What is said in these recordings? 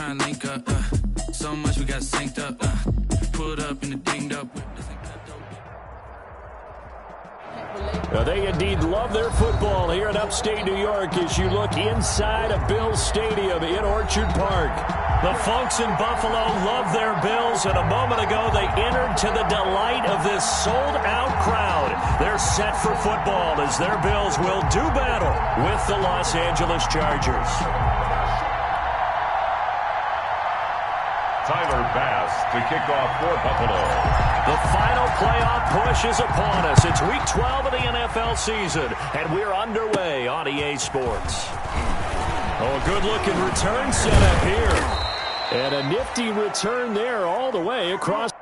trying to link up. So much we got synced up. Pulled up in the dinged up. Now they indeed love their football here in upstate New York as you look inside of Bills Stadium in Orchard Park. The folks in Buffalo love their Bills, and a moment ago they entered to the delight of this sold-out crowd. They're set for football as their Bills will do battle with the Los Angeles Chargers. Tyler Bass to kick off for Buffalo. The final playoff push is upon us. It's Week 12 of the NFL season, and we're underway on EA Sports. Oh, good-looking return setup here. And a nifty return there all the way across.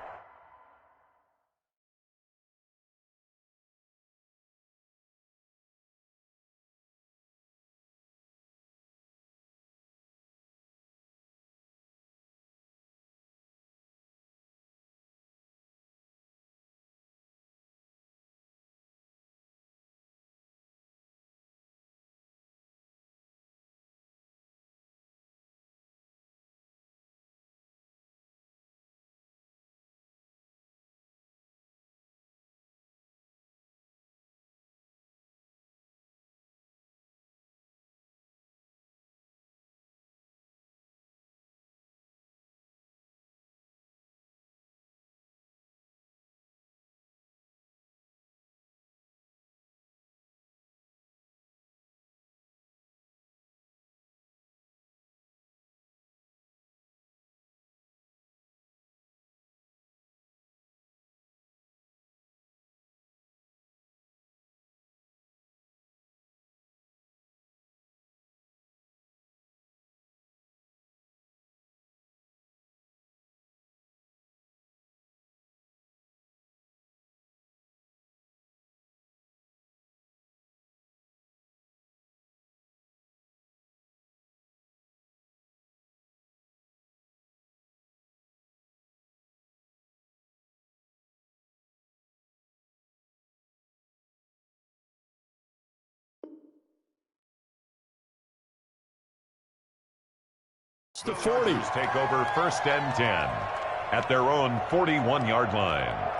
The 40 take over first and 10 at their own 41-yard line.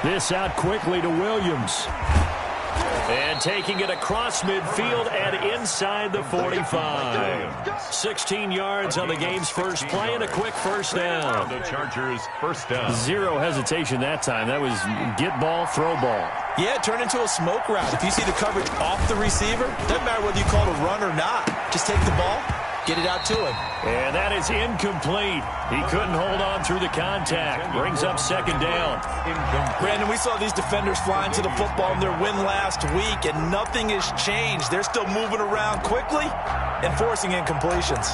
This out quickly to Williams. And taking it across midfield and inside the 45. 16 yards on the game's first play and a quick first down. The Chargers first down. Zero hesitation that time. That was get ball, throw ball. Yeah, it turned into a smoke route. If you see the coverage off the receiver, doesn't matter whether you call it a run or not. Just take the ball, get it out to him. And that is incomplete. He couldn't hold on through the contact. Brings up second down. Brandon, we saw these defenders flying to the football in their win last week, and nothing has changed. They're still moving around quickly and forcing incompletions.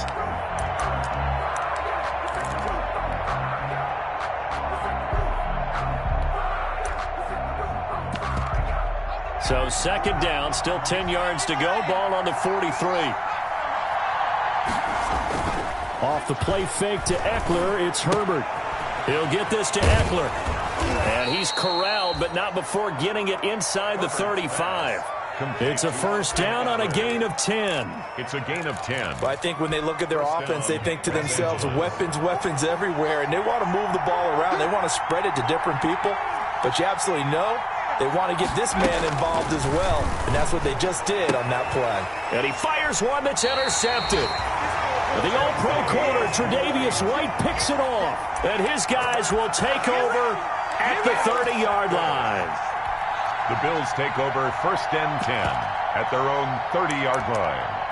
So second down, still 10 yards to go. Ball on the 43. Off the play fake to Eckler, it's Herbert. He'll get this to Eckler. And he's corralled, but not before getting it inside the 35. It's a first down on a gain of 10. It's a gain of 10. But I think when they look at their offense, they think to themselves, weapons everywhere, and they want to move the ball around. They want to spread it to different people. But you absolutely know they want to get this man involved as well, and that's what they just did on that play. And he fires one that's intercepted. The All-Pro corner, Tre'Davious White, picks it off. And his guys will take over at the 30-yard line. The Bills take over first and 10 at their own 30-yard line.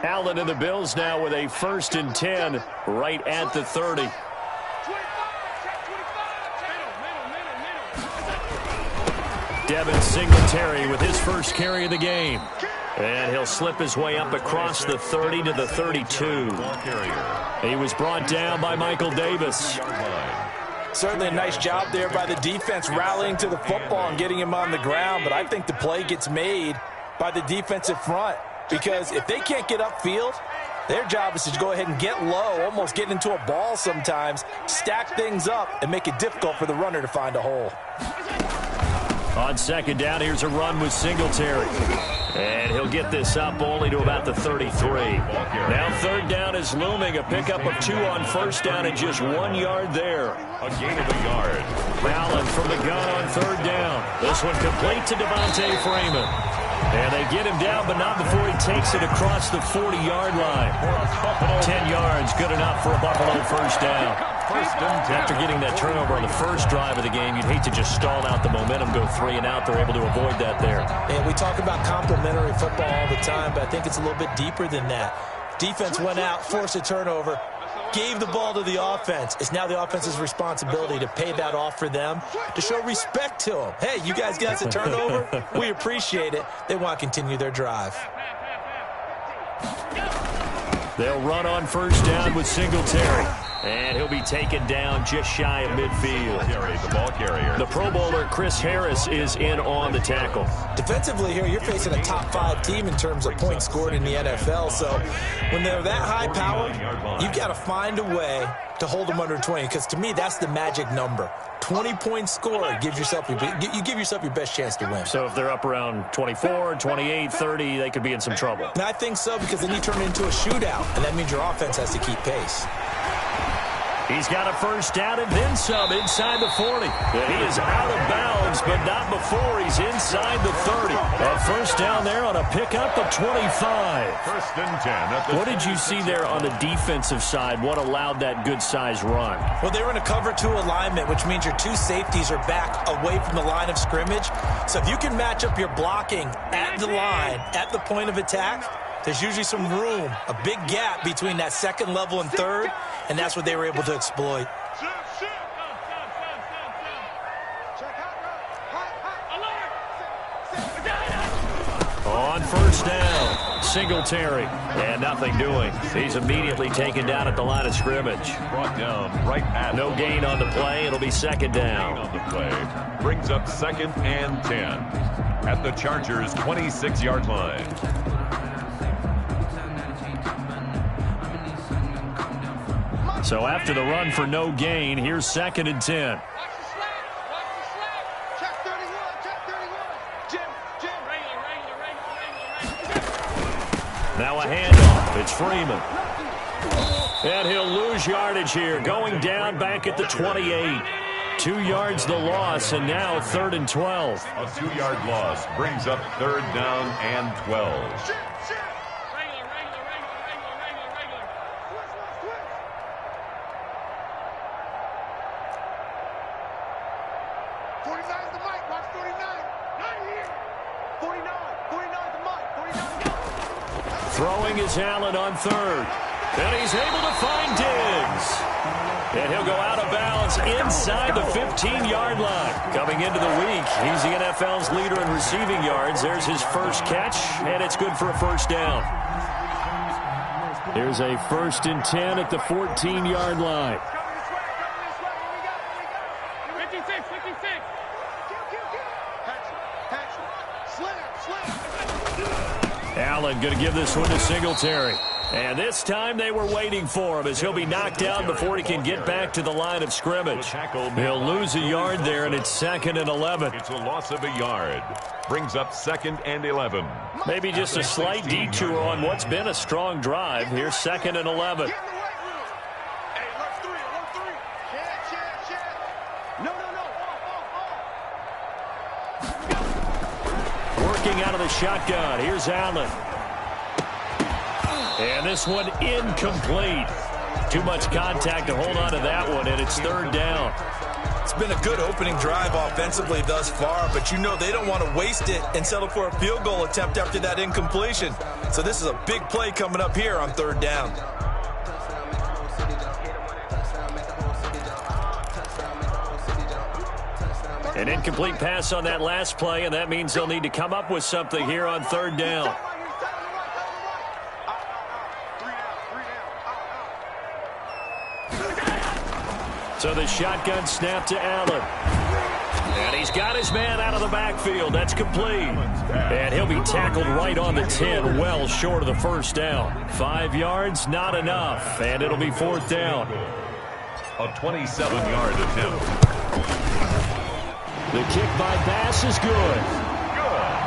Allen and the Bills now with a first and 10 right at the 30. Devin Singletary with his first carry of the game. And he'll slip his way up across the 30 to the 32. He was brought down by Michael Davis. Certainly a nice job there by the defense rallying to the football and getting him on the ground. But I think the play gets made by the defensive front, because if they can't get upfield, their job is to go ahead and get low, almost get into a ball sometimes, stack things up, and make it difficult for the runner to find a hole. On second down, here's a run with Singletary. And he'll get this up only to about the 33. Now third down is looming. A pickup of 2 on first down and just 1 yard there. A gain of a yard. Allen from the gun on third down. This one complete to Devontae Freeman. And they get him down, but not before he takes it across the 40-yard line. 10 yards, good enough for a Buffalo first down. After getting that turnover on the first drive of the game, you'd hate to just stall out the momentum, go 3 and out. They're able to avoid that there. And we talk about complementary football all the time, but I think it's a little bit deeper than that. Defense went out, forced a turnover, gave the ball to the offense. It's now the offense's responsibility to pay that off for them, to show respect to them. Hey, you guys got us a turnover? We appreciate it. They want to continue their drive. They'll run on first down with Singletary. And he'll be taken down just shy of midfield. The ball carrier. The Pro Bowler Chris Harris is in on the tackle. Defensively here, you're facing a top 5 team in terms of points scored in the NFL. So when they're that high power, you've got to find a way to hold them under 20. Because to me, that's the magic number. 20 points scored gives yourself you give yourself your best chance to win. So if they're up around 24, 28, 30, they could be in some trouble. And I think so, because then you turn it into a shootout, and that means your offense has to keep pace. He's got a first down and then some inside the 40. He is out of bounds, but not before he's inside the 30. A first down there on a pickup of 25. First and 10. What did you see there on the defensive side? What allowed that good-sized run? Well, they were in a cover 2 alignment, which means your 2 safeties are back away from the line of scrimmage. So if you can match up your blocking at the line, at the point of attack, there's usually some room, a big gap between that second level and third, and that's what they were able to exploit. On first down, Singletary, and nothing doing. He's immediately taken down at the line of scrimmage. Brought down right at no gain on the play. It'll be second down. On the play brings up second and 10 at the Chargers' 26-yard line. So after the run for no gain, here's second and 10. Now a handoff. It's Freeman. And he'll lose yardage here, going down back at the 28. 2 yards the loss, and now third and 12. A 2-yard loss brings up third down and 12. Throwing is Allen on third. And he's able to find Diggs. And he'll go out of bounds inside the 15-yard line. Coming into the week, he's the NFL's leader in receiving yards. There's his first catch, and it's good for a first down. Here's a first and 10 at the 14-yard line. Allen going to give this one to Singletary. And this time they were waiting for him as he'll be knocked down before he can get back to the line of scrimmage. He'll lose a yard there, and it's second and 11. It's a loss of a yard. Brings up second and 11. Maybe just a slight detour on what's been a strong drive. Here's second and 11. Working out of the shotgun. Here's Allen. And this one incomplete. Too much contact to hold on to that one, and it's third down. It's been a good opening drive offensively thus far, but you know they don't want to waste it and settle for a field goal attempt after that incompletion. So this is a big play coming up here on third down. An incomplete pass on that last play, and that means they'll need to come up with something here on third down. So the shotgun snap to Allen. And he's got his man out of the backfield. That's complete. And he'll be tackled right on the 10, well short of the first down. 5 yards, not enough. And it'll be fourth down. A 27-yard attempt. The kick by Bass is good.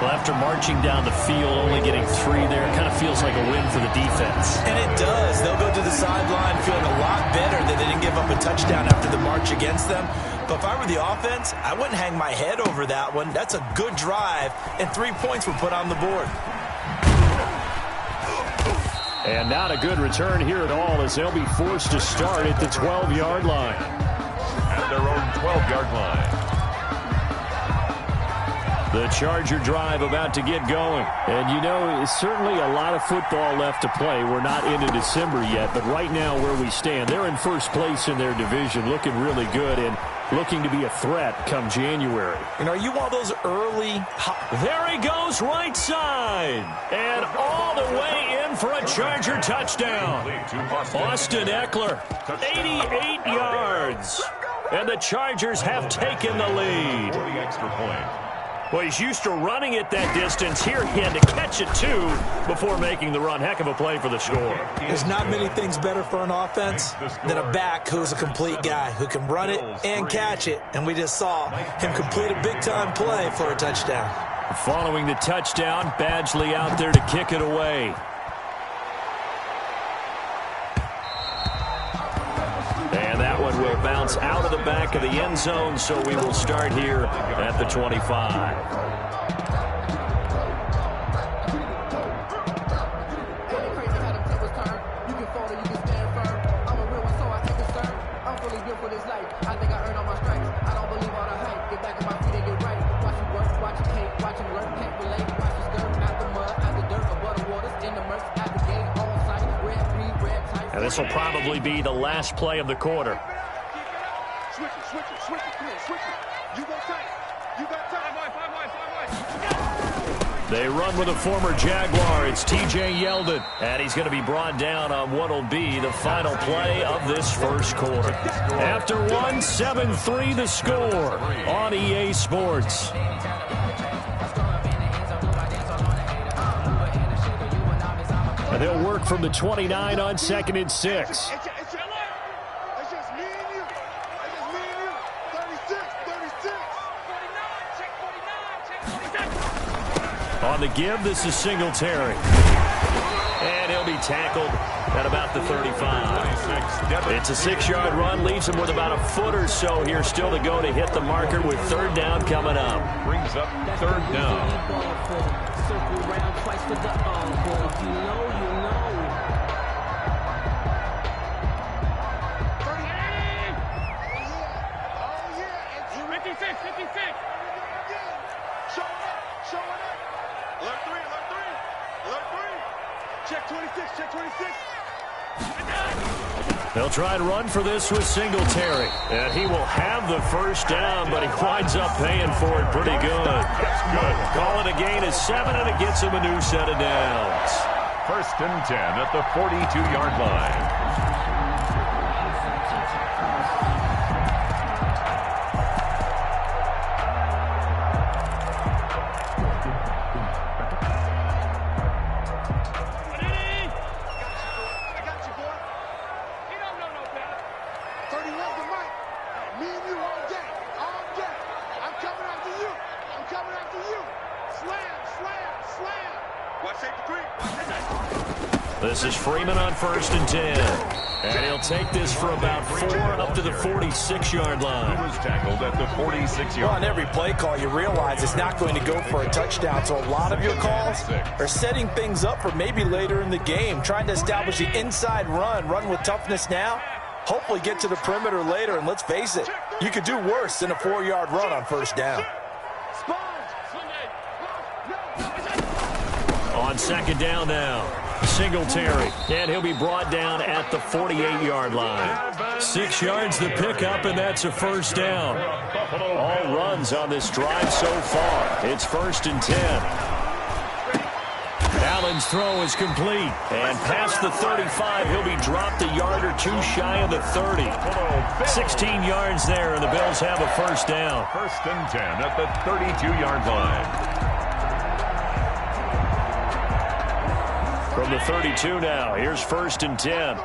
Well, after marching down the field, only getting 3 there, it kind of feels like a win for the defense. And it does. They'll go to the sideline feeling a lot better that they didn't give up a touchdown after the march against them. But if I were the offense, I wouldn't hang my head over that one. That's a good drive, and 3 points were put on the board. And not a good return here at all, as they'll be forced to start at the 12-yard line. At their own 12-yard line. The Charger drive about to get going. And, you know, it's certainly a lot of football left to play. We're not into December yet, but right now where we stand, they're in first place in their division, looking really good and looking to be a threat come January. And are you one of those early... There he goes, right side. And all the way in for a Charger touchdown. Austin Eckler, 88 yards. And the Chargers have taken the lead. For the extra point. Well, he's used to running it that distance. Here he had to catch it, too, before making the run. Heck of a play for the score. There's not many things better for an offense than a back who's a complete guy who can run it and catch it. And we just saw him complete a big-time play for a touchdown. Following the touchdown, Badgley out there to kick it away. And that one will bounce out of the back of the end zone, so we will start here at the 25. And this will probably be the last play of the quarter. Switch it. Come on, switch it. You got time. You got time. They run with a former Jaguar. It's T.J. Yeldon. And he's going to be brought down on what will be the final play of this first quarter. After 7-3 the score on EA Sports. And they'll work from the 29 on 2nd and 6. On the give, this is Singletary. And he'll be tackled at about the 35. It's a 6-yard run, leaves him with about a foot or so here still to go to hit the marker with third down coming up. Brings up third down. Circle round twice for the encore. If you know, you know. 56. Showing up. Alert 3. Check 26. They'll try and run for this with Singletary. And he will have the first down, but he winds up paying for it pretty good. That's good. Call it a gain of 7, and it gets him a new set of downs. 1st and 10 at the 42-yard line. This is Freeman on 1st and 10. And he'll take this for about 4 up to the 46-yard line. He was tackled at the 46-yard line. Well, on every play call, you realize it's not going to go for a touchdown. So a lot of your calls are setting things up for maybe later in the game, trying to establish the inside run with toughness now, hopefully get to the perimeter later. And let's face it, you could do worse than a 4-yard run on 1st down. On 2nd down now, Singletary, and he'll be brought down at the 48-yard line. 6 yards the pickup, and that's a first down. All runs on this drive so far. It's 1st and 10. Allen's throw is complete. And past the 35, he'll be dropped a yard or two shy of the 30. 16 yards there, and the Bills have a first down. 1st and 10 at the 32-yard line. From the 32 now, here's 1st and 10.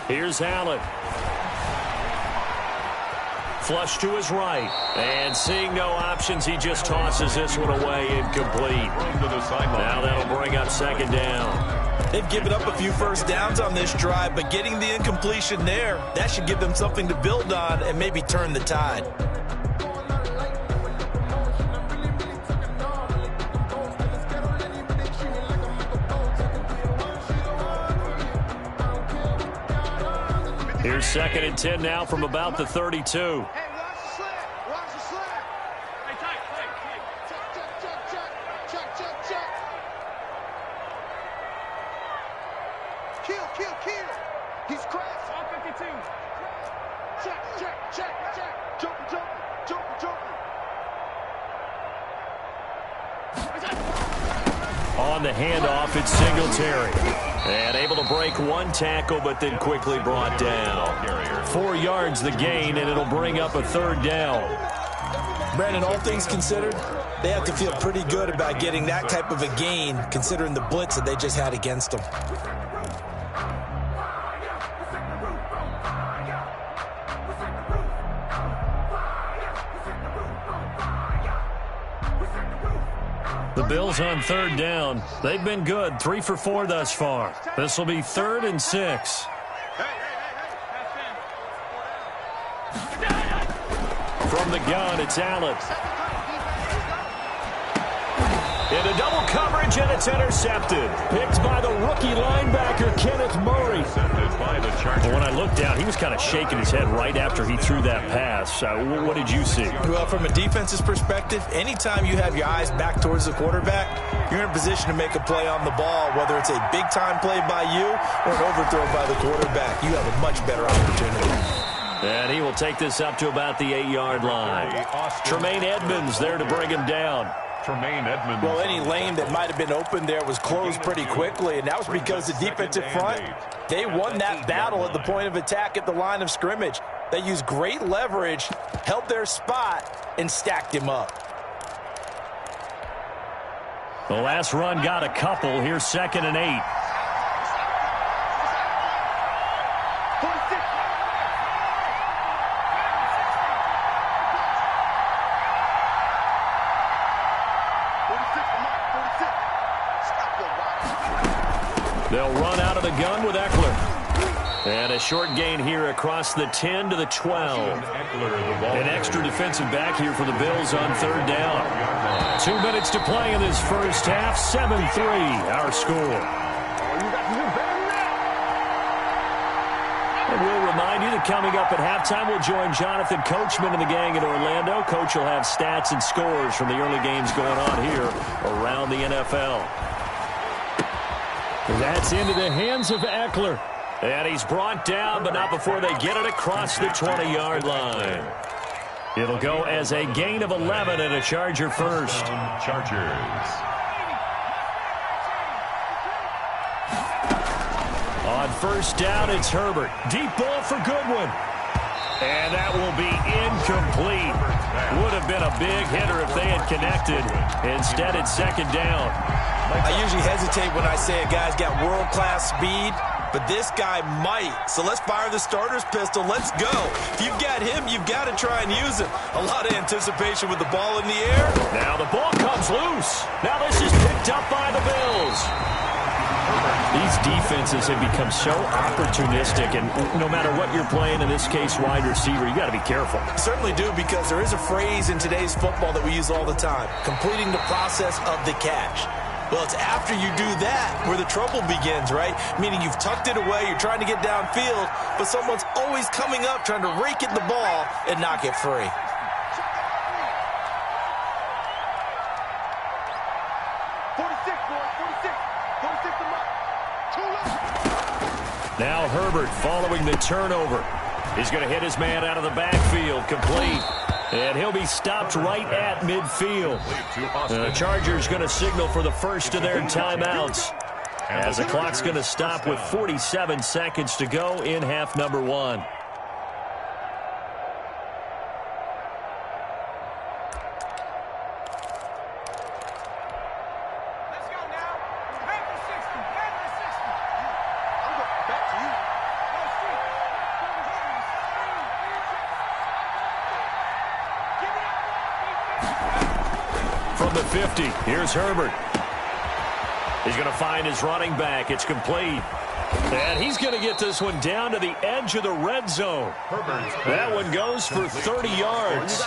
Here's Allen. Flush to his right. And seeing no options, he just tosses this one away, incomplete. Now that'll bring up 2nd down. They've given up a few first downs on this drive, but getting the incompletion there, that should give them something to build on and maybe turn the tide. Here's 2nd and 10 now from about the 32. On the handoff, it's Singletary. And able to break one tackle, but then quickly brought down. 4 yards the gain, and it'll bring up a 3rd down. Brandon, all things considered, they have to feel pretty good about getting that type of a gain, considering the blitz that they just had against them. The Bills on 3rd down. They've been good, 3 for 4 thus far. This will be 3rd and 6. From the gun, it's Allen. Into double coverage, and it's intercepted. Picked by the rookie linebacker, Kenneth Murray. When I looked down, he was kind of shaking his head right after he threw that pass. What did you see? Well, from a defense's perspective, anytime you have your eyes back towards the quarterback, you're in a position to make a play on the ball, whether it's a big-time play by you or an overthrow by the quarterback. You have a much better opportunity. And he will take this up to about the 8-yard line. Tremaine Edmonds there to bring him down. Tremaine Edmonds. Well, any lane that might have been open there was closed pretty quickly, and that was because the defensive front, they won that battle at the point of attack at the line of scrimmage. They used great leverage, held their spot, and stacked him up. The last run got a couple. Here's 2nd and 8. They'll run out of the gun with Eckler. And a short gain here across the 10 to the 12. An extra defensive back here for the Bills on 3rd down. 2 minutes to play in this first half. 7-3, our score. And we'll remind you that coming up at halftime, we'll join Jonathan Coachman and the gang in Orlando. Coach will have stats and scores from the early games going on here around the NFL. That's into the hands of Eckler. And he's brought down, but not before they get it across the 20-yard line. It'll go as a gain of 11 and a Charger first. Chargers. On 1st down, it's Herbert. Deep ball for Goodwin. And that will be incomplete. Would have been a big hitter if they had connected. Instead, it's 2nd down. I usually hesitate when I say a guy's got world-class speed, but this guy might. So let's fire the starter's pistol. Let's go. If you've got him, you've got to try and use him. A lot of anticipation with the ball in the air. Now the ball comes loose. Now this is picked up by the Bills. These defenses have become so opportunistic, and no matter what you're playing, in this case wide receiver, you got to be careful. Certainly do, because there is a phrase in today's football that we use all the time: completing the process of the catch. Well, it's after you do that where the trouble begins, right? Meaning you've tucked it away, you're trying to get downfield, but someone's always coming up trying to rake at the ball and knock it free. Now Herbert following the turnover. He's going to hit his man out of the backfield, complete. And he'll be stopped right at midfield. The Chargers going to signal for the first of their timeouts, as the clock's going to stop with 47 seconds to go in half number one. From the 50, here's Herbert. He's going to find his running back. It's complete. And he's going to get this one down to the edge of the red zone. That one goes for 30 yards.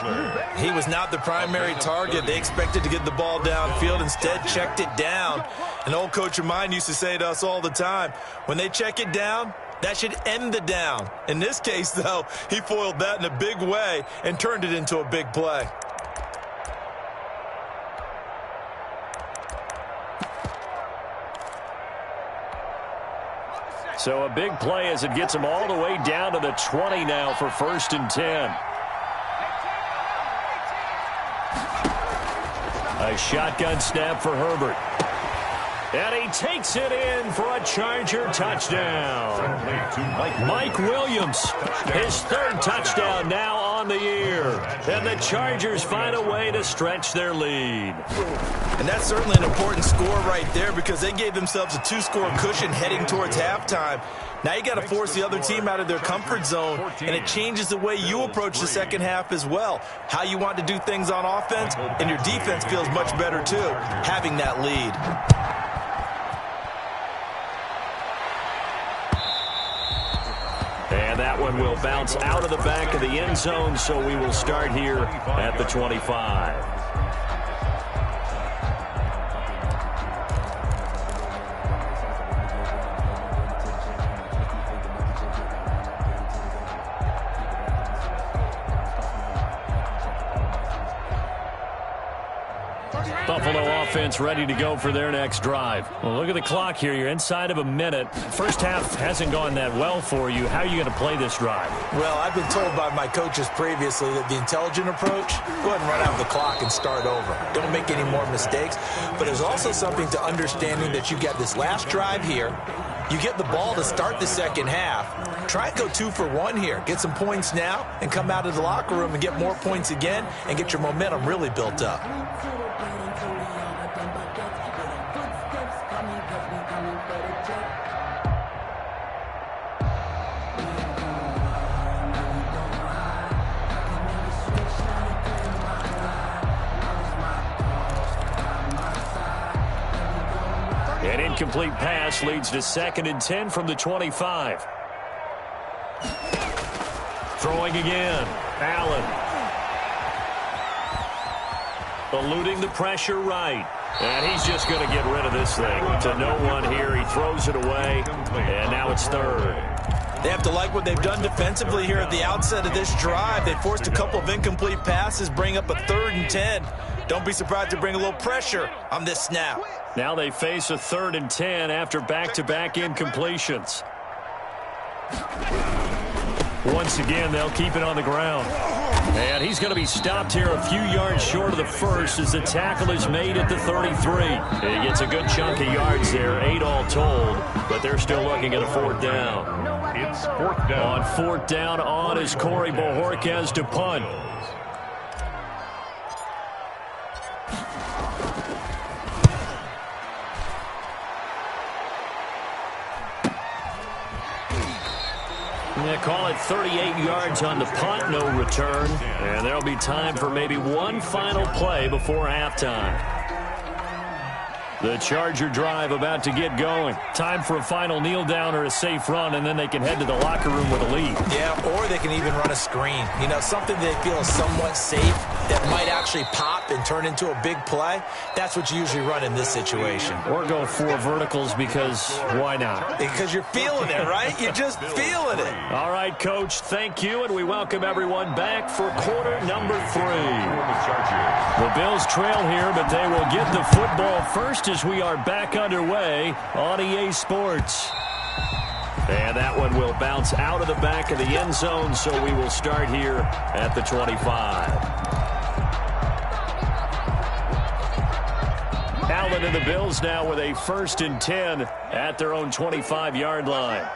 He was not the primary target. They expected to get the ball downfield. Instead, checked it down. An old coach of mine used to say to us all the time, when they check it down, that should end the down. In this case, though, he foiled that in a big way and turned it into a big play. So a big play as it gets him all the way down to the 20 now for 1st and 10. A shotgun snap for Herbert. And he takes it in for a Charger touchdown. Mike Williams, his 3rd touchdown now on the year. And the Chargers find a way to stretch their lead. And that's certainly an important score right there, because they gave themselves a 2-score cushion heading towards halftime. Now you got to force the other team out of their comfort zone, and it changes the way you approach the second half as well. How you want to do things on offense, and your defense feels much better too, having that lead. And that one will bounce out of the back of the end zone, so we will start here at the 25. Buffalo offense ready to go for their next drive. Well, look at the clock here. You're inside of a minute. First half hasn't gone that well for you. How are you going to play this drive? Well, I've been told by my coaches previously that the intelligent approach, go ahead and run out the clock and start over. Don't make any more mistakes. But there's also something to understanding that you got this last drive here. You get the ball to start the second half. Try and go 2 for 1 here. Get some points now and come out of the locker room and get more points again and get your momentum really built up. An incomplete pass leads to 2nd and 10 from the 25. Throwing again. Allen. Eluding the pressure right. And he's just going to get rid of this thing. To no one here. He throws it away. And now it's 3rd. They have to like what they've done defensively here at the outset of this drive. They forced a couple of incomplete passes, bring up a 3rd and 10. Don't be surprised to bring a little pressure on this snap. Now they face a 3rd and 10 after back-to-back incompletions. Once again, they'll keep it on the ground. And he's going to be stopped here a few yards short of the first as the tackle is made at the 33. He gets a good chunk of yards there, 8 all told, but they're still looking at a 4th down. It's 4th down. On 4th down on is Corey Bojorquez to punt. They call it 38 yards on the punt, no return. And there'll be time for maybe one final play before halftime. The Charger drive about to get going. Time for a final kneel down or a safe run, and then they can head to the locker room with a lead. Yeah, or they can even run a screen. You know, something they feel is somewhat safe. that might actually pop and turn into a big play, that's what you usually run in this situation. Or go 4 verticals because why not? Because you're feeling it, right? You're just feeling it. All right, Coach, thank you, and we welcome everyone back for quarter number 3. The Bills trail here, but they will get the football first as we are back underway on EA Sports. And that one will bounce out of the back of the end zone, so we will start here at the 25. Allen and the Bills now with a 1st and 10 at their own 25-yard line.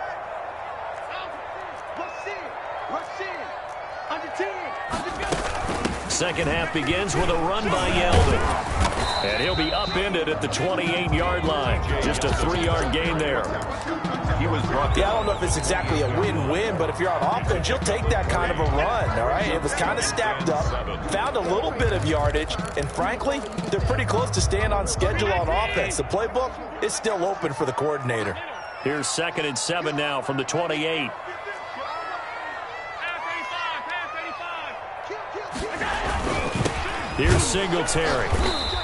Second half begins with a run by Yeldon. And he'll be upended at the 28-yard line. Just a 3-yard gain there. He was brought down. I don't know if it's exactly a win-win, but if you're on offense, you'll take that kind of a run, all right? It was kind of stacked up, found a little bit of yardage, and frankly, they're pretty close to staying on schedule on offense. The playbook is still open for the coordinator. Here's 2nd and 7 now from the 28. Here's Singletary.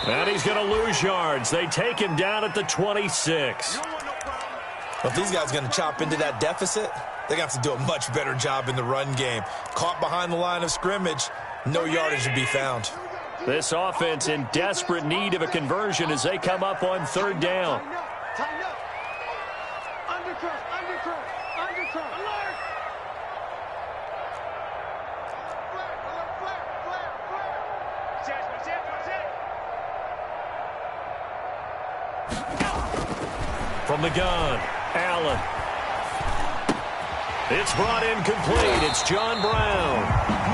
And he's going to lose yards. They take him down at the 26. If these guys are going to chop into that deficit, they're going to have to do a much better job in the run game. Caught behind the line of scrimmage, no yardage to be found. This offense in desperate need of a conversion as they come up on 3rd down. From the gun, Allen. It's brought in complete. It's John Brown.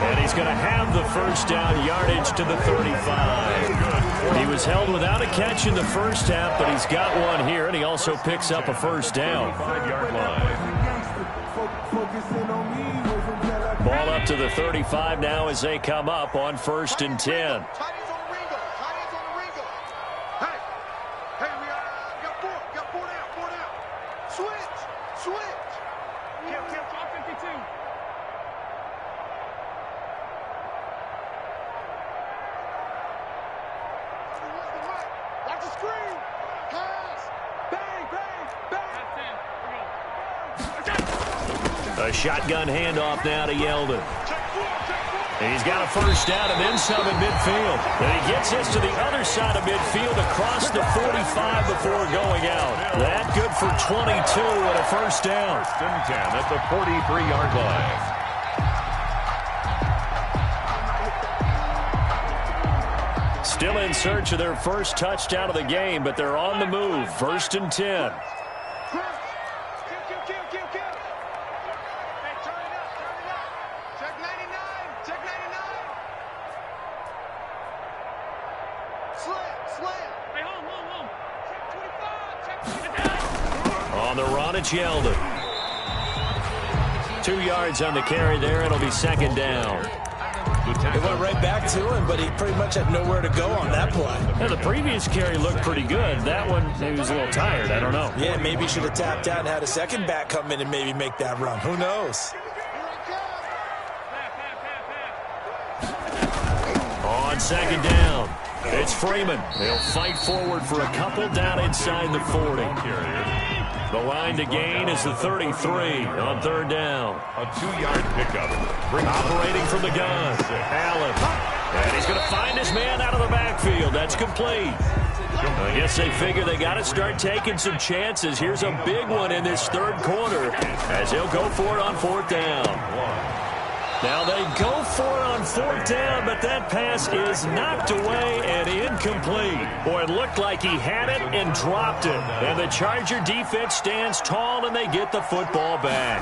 And he's going to have the 1st down yardage to the 35. He was held without a catch in the first half, but he's got one here, and he also picks up a 1st down. 5-yard line. Ball up to the 35 now as they come up on 1st and 10. A shotgun handoff now to Yeldon. He's got a 1st down and then some in midfield. And he gets this to the other side of midfield across the 45 before going out. That good for 22 and a 1st down. 1st and 10 at the 43-yard line. Still in search of their 1st touchdown of the game, but they're on the move. 1st and 10. On the run, it's Yeldon. 2 yards on the carry there. It'll be 2nd down. It went right back to him, but he pretty much had nowhere to go on that play. Now, the previous carry looked pretty good. That one, he was a little tired. I don't know. Yeah, maybe he should have tapped out and had a 2nd back come in and maybe make that run. Who knows? On 2nd down, it's Freeman. They'll fight forward for a couple down inside the 40. The line to gain is the 33 on 3rd down. A 2-yard pickup. Operating from the gun, Allen. And he's going to find his man out of the backfield. That's complete. I guess they figure they got to start taking some chances. Here's a big one in this 3rd quarter as he'll go for it on 4th down. Now they go for it on 4th down, but that pass is knocked away and incomplete. Boy, it looked like he had it and dropped it. And the Charger defense stands tall and they get the football back.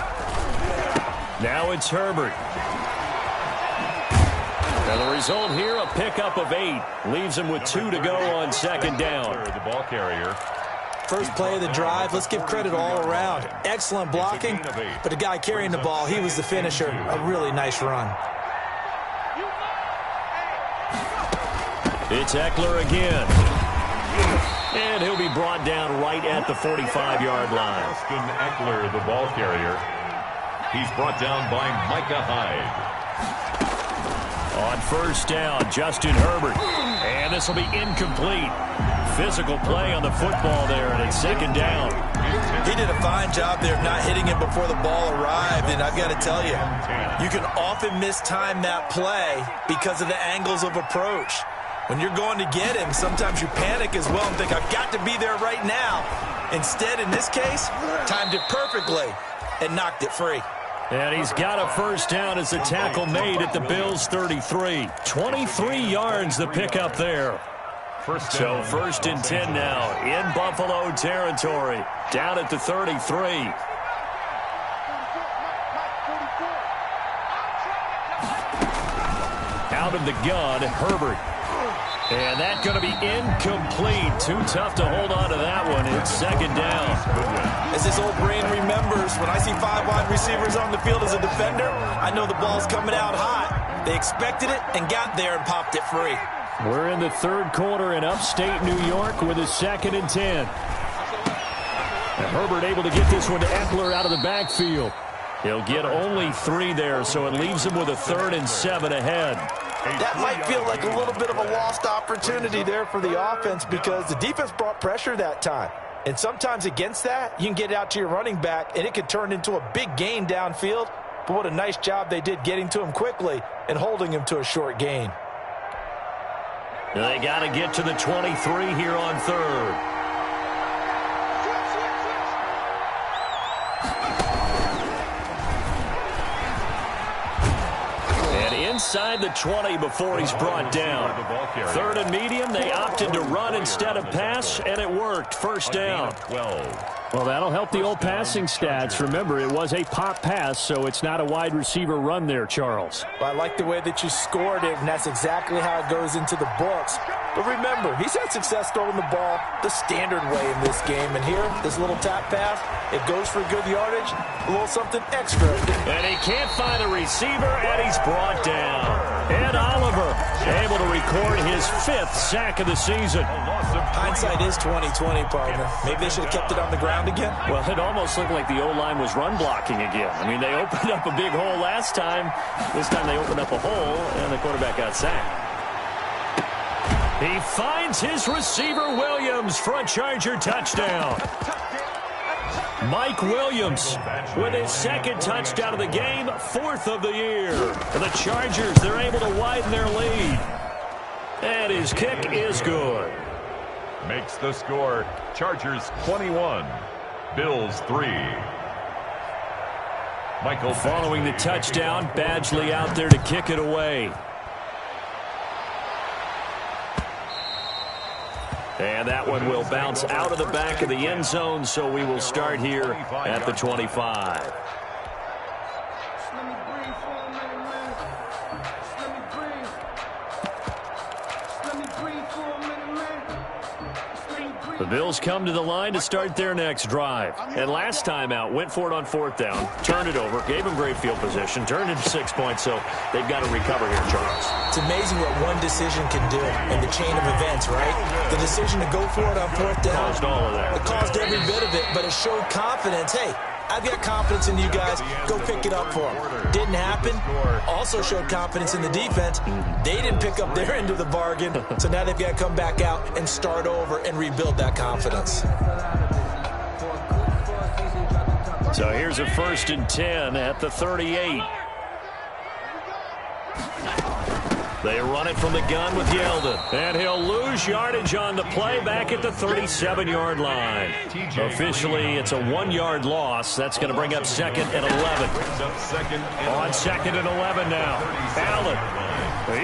Now it's Herbert. And the result here, a pickup of 8. Leaves him with 2 to go on 2nd down. The ball carrier. First play of the drive, let's give credit all around. Excellent blocking, but the guy carrying the ball, he was the finisher. A really nice run. It's Eckler again. And he'll be brought down right at the 45-yard line. Austin Eckler, the ball carrier. He's brought down by Micah Hyde. On first down, Justin Herbert. And this will be incomplete. Physical play on the football there, and it's second down. He did a fine job there of not hitting him before the ball arrived, and I've got to tell you, you can often mistime that play because of the angles of approach. When you're going to get him, sometimes you panic as well and think, I've got to be there right now. Instead, in this case, timed it perfectly and knocked it free. And he's got a first down as the tackle made at the Bills' 33. 23 yards the pickup there. So first and 10 now in Buffalo territory. Down at the 33. Out of the gun, Herbert. And that's going to be incomplete. Too tough to hold on to that one. It's second down. As this old brain remembers, when I see 5 wide receivers on the field as a defender, I know the ball's coming out hot. They expected it and got there and popped it free. We're in the third quarter in upstate New York with a second and 10. And Herbert able to get this one to Eckler out of the backfield. He'll get only 3 there, so it leaves him with a 3rd and 7 ahead. That might feel like a little bit of a lost opportunity there for the offense because the defense brought pressure that time. And sometimes against that, you can get it out to your running back, and it could turn into a big gain downfield. But what a nice job they did getting to him quickly and holding him to a short gain. They got to get to the 23 here on 3rd. Inside the 20 before he's brought down. 3rd and medium, they opted to run instead of pass, and it worked. First down. Well, that'll help the old passing stats. Remember, it was a pop pass, so it's not a wide receiver run there, Charles. Well, I like the way that you scored it, and that's exactly how it goes into the books. But remember, he's had success throwing the ball the standard way in this game. And here, this little tap pass, it goes for good yardage, a little something extra. And he can't find a receiver, and he's brought down. Ed Oliver able to record his 5th sack of the season. Hindsight is 20/20, partner. Maybe they should have kept it on the ground again. Well, it almost looked like the O-line was run blocking again. I mean, they opened up a big hole last time. This time they opened up a hole, and the quarterback got sacked. He finds his receiver, Williams, for a Charger touchdown. Mike Williams with his 2nd touchdown of the game, 4th of the year. The Chargers, they're able to widen their lead. And his kick is good. Makes the score Chargers 21, Bills 3. Michael following the touchdown, Badgley out there to kick it away. And that one will bounce out of the back of the end zone, so we will start here at the 25. The Bills come to the line to start their next drive. And last time out, went for it on 4th down, turned it over, gave them great field position, turned it to 6 points, so they've got to recover here, Charles. It's amazing what one decision can do in the chain of events, right? The decision to go for it on 4th down. Caused all of that. It caused every bit of it, but it showed confidence. Hey, I've got confidence in you guys. Go pick it up for them. Didn't happen. Also showed confidence in the defense. They didn't pick up their end of the bargain, so now they've got to come back out and start over and rebuild that confidence. So here's a 1st and 10 at the 38. They run it from the gun with Yeldon. And he'll lose yardage on the play back at the 37-yard line. Officially, it's a 1-yard loss. That's going to bring up 2nd and 11. On 2nd and 11 now. Allen.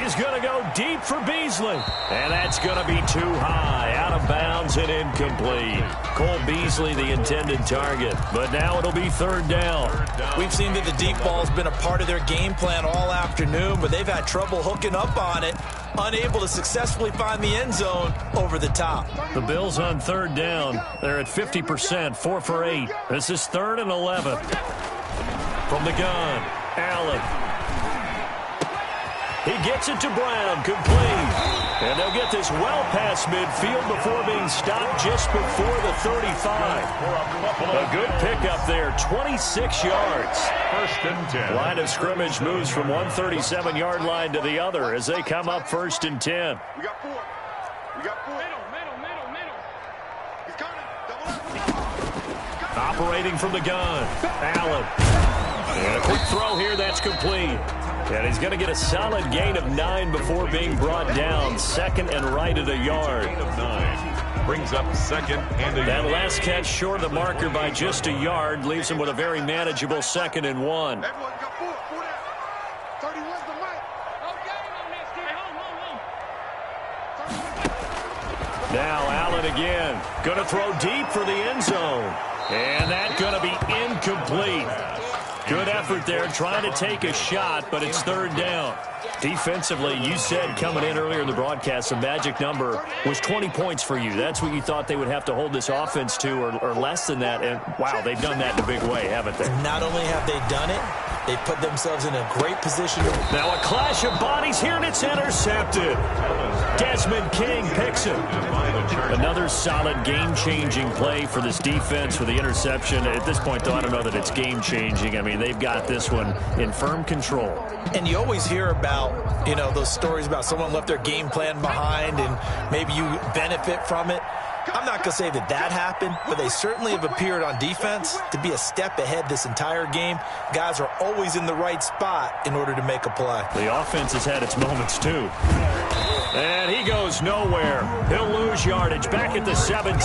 He's going to go deep for Beasley. And that's going to be too high. Out of bounds and incomplete. Cole Beasley, the intended target. But now it'll be 3rd down. We've seen that the deep ball's been a part of their game plan all afternoon, but they've had trouble hooking up on it. Unable to successfully find the end zone over the top. The Bills on 3rd down. They're at 50%, 4 for 8. This is 3rd and 11. From the gun, Allen. He gets it to Brown, complete. And they'll get this well past midfield before being stopped just before the 35. A good pickup there, 26 yards. First and 10. Line of scrimmage moves from 137-yard line to the other as they come up first and 10. We got 4. We got 4. Middle. He's coming. Double up. Operating from the gun, Allen. And a quick throw here, that's complete. And he's going to get a solid gain of 9 before being brought down. Second and right at a yard. Gain of 9. Brings up second and a That yard. last catch short of the marker by just a yard leaves him with a very manageable 2nd and 1. Everyone got 4. 4 down. 31's the mic. No game on this, kid. Home. Now Allen again. Going to throw deep for the end zone. And that's going to be incomplete. Good effort there, trying to take a shot, but it's 3rd down. Defensively, you said coming in earlier in the broadcast, the magic number was 20 points for you. That's what you thought they would have to hold this offense to, or less than that. And, wow, they've done that in a big way, haven't they? Not only have they done it, they put themselves in a great position. Now a clash of bodies here, and it's intercepted. Desmond King picks it. Another solid game-changing play for this defense with the interception. At this point, though, I don't know that it's game-changing. I mean, they've got this one in firm control. And you always hear about, those stories about someone left their game plan behind and maybe you benefit from it. I'm not going to say that happened, but they certainly have appeared on defense to be a step ahead this entire game. Guys are always in the right spot in order to make a play. The offense has had its moments, too. And he goes nowhere. He'll lose yardage back at the 17.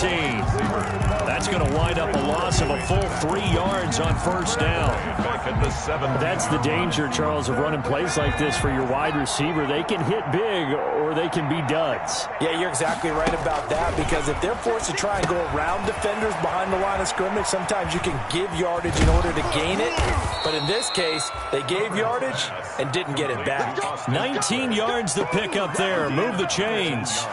That's going to wind up a loss of a full 3 yards on first down. Back at the 7. That's the danger, Charles, of running plays like this for your wide receiver. They can hit big or they can be duds. Yeah, you're exactly right about that, because if they're forced to try and go around defenders behind the line of scrimmage, sometimes you can give yardage in order to gain it. But in this case, they gave yardage and didn't get it back. 19 yards to pick up there. Move the chains.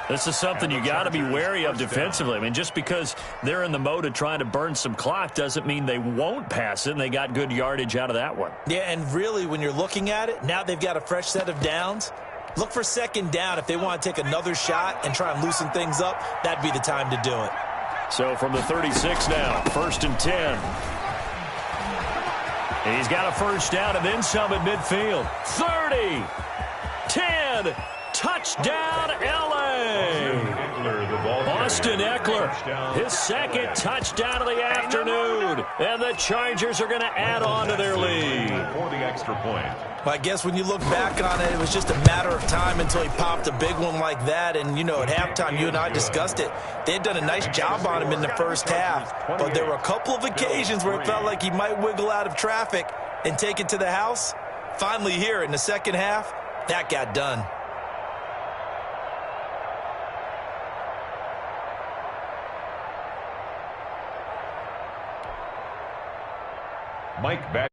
This is something you got to be wary of defensively. I mean, just because they're in the mode of trying to burn some clock doesn't mean they won't pass it, and they got good yardage out of that one. Yeah, and really, when you're looking at it, now they've got a fresh set of downs. Look for 2nd down. If they want to take another shot and try and loosen things up, that'd be the time to do it. So from the 36 now, 1st and 10. And he's got a first down and then some at midfield. 30, 10, touchdown, L.A. Austin Eckler, his 2nd touchdown of the afternoon. And the Chargers are going to add on to their lead. For the extra point. Well, I guess when you look back on it, it was just a matter of time until he popped a big one like that. And, at halftime, you and I discussed it. They had done a nice job on him in the first half. But there were a couple of occasions where it felt like he might wiggle out of traffic and take it to the house. Finally here in the second half, that got done. Mike back.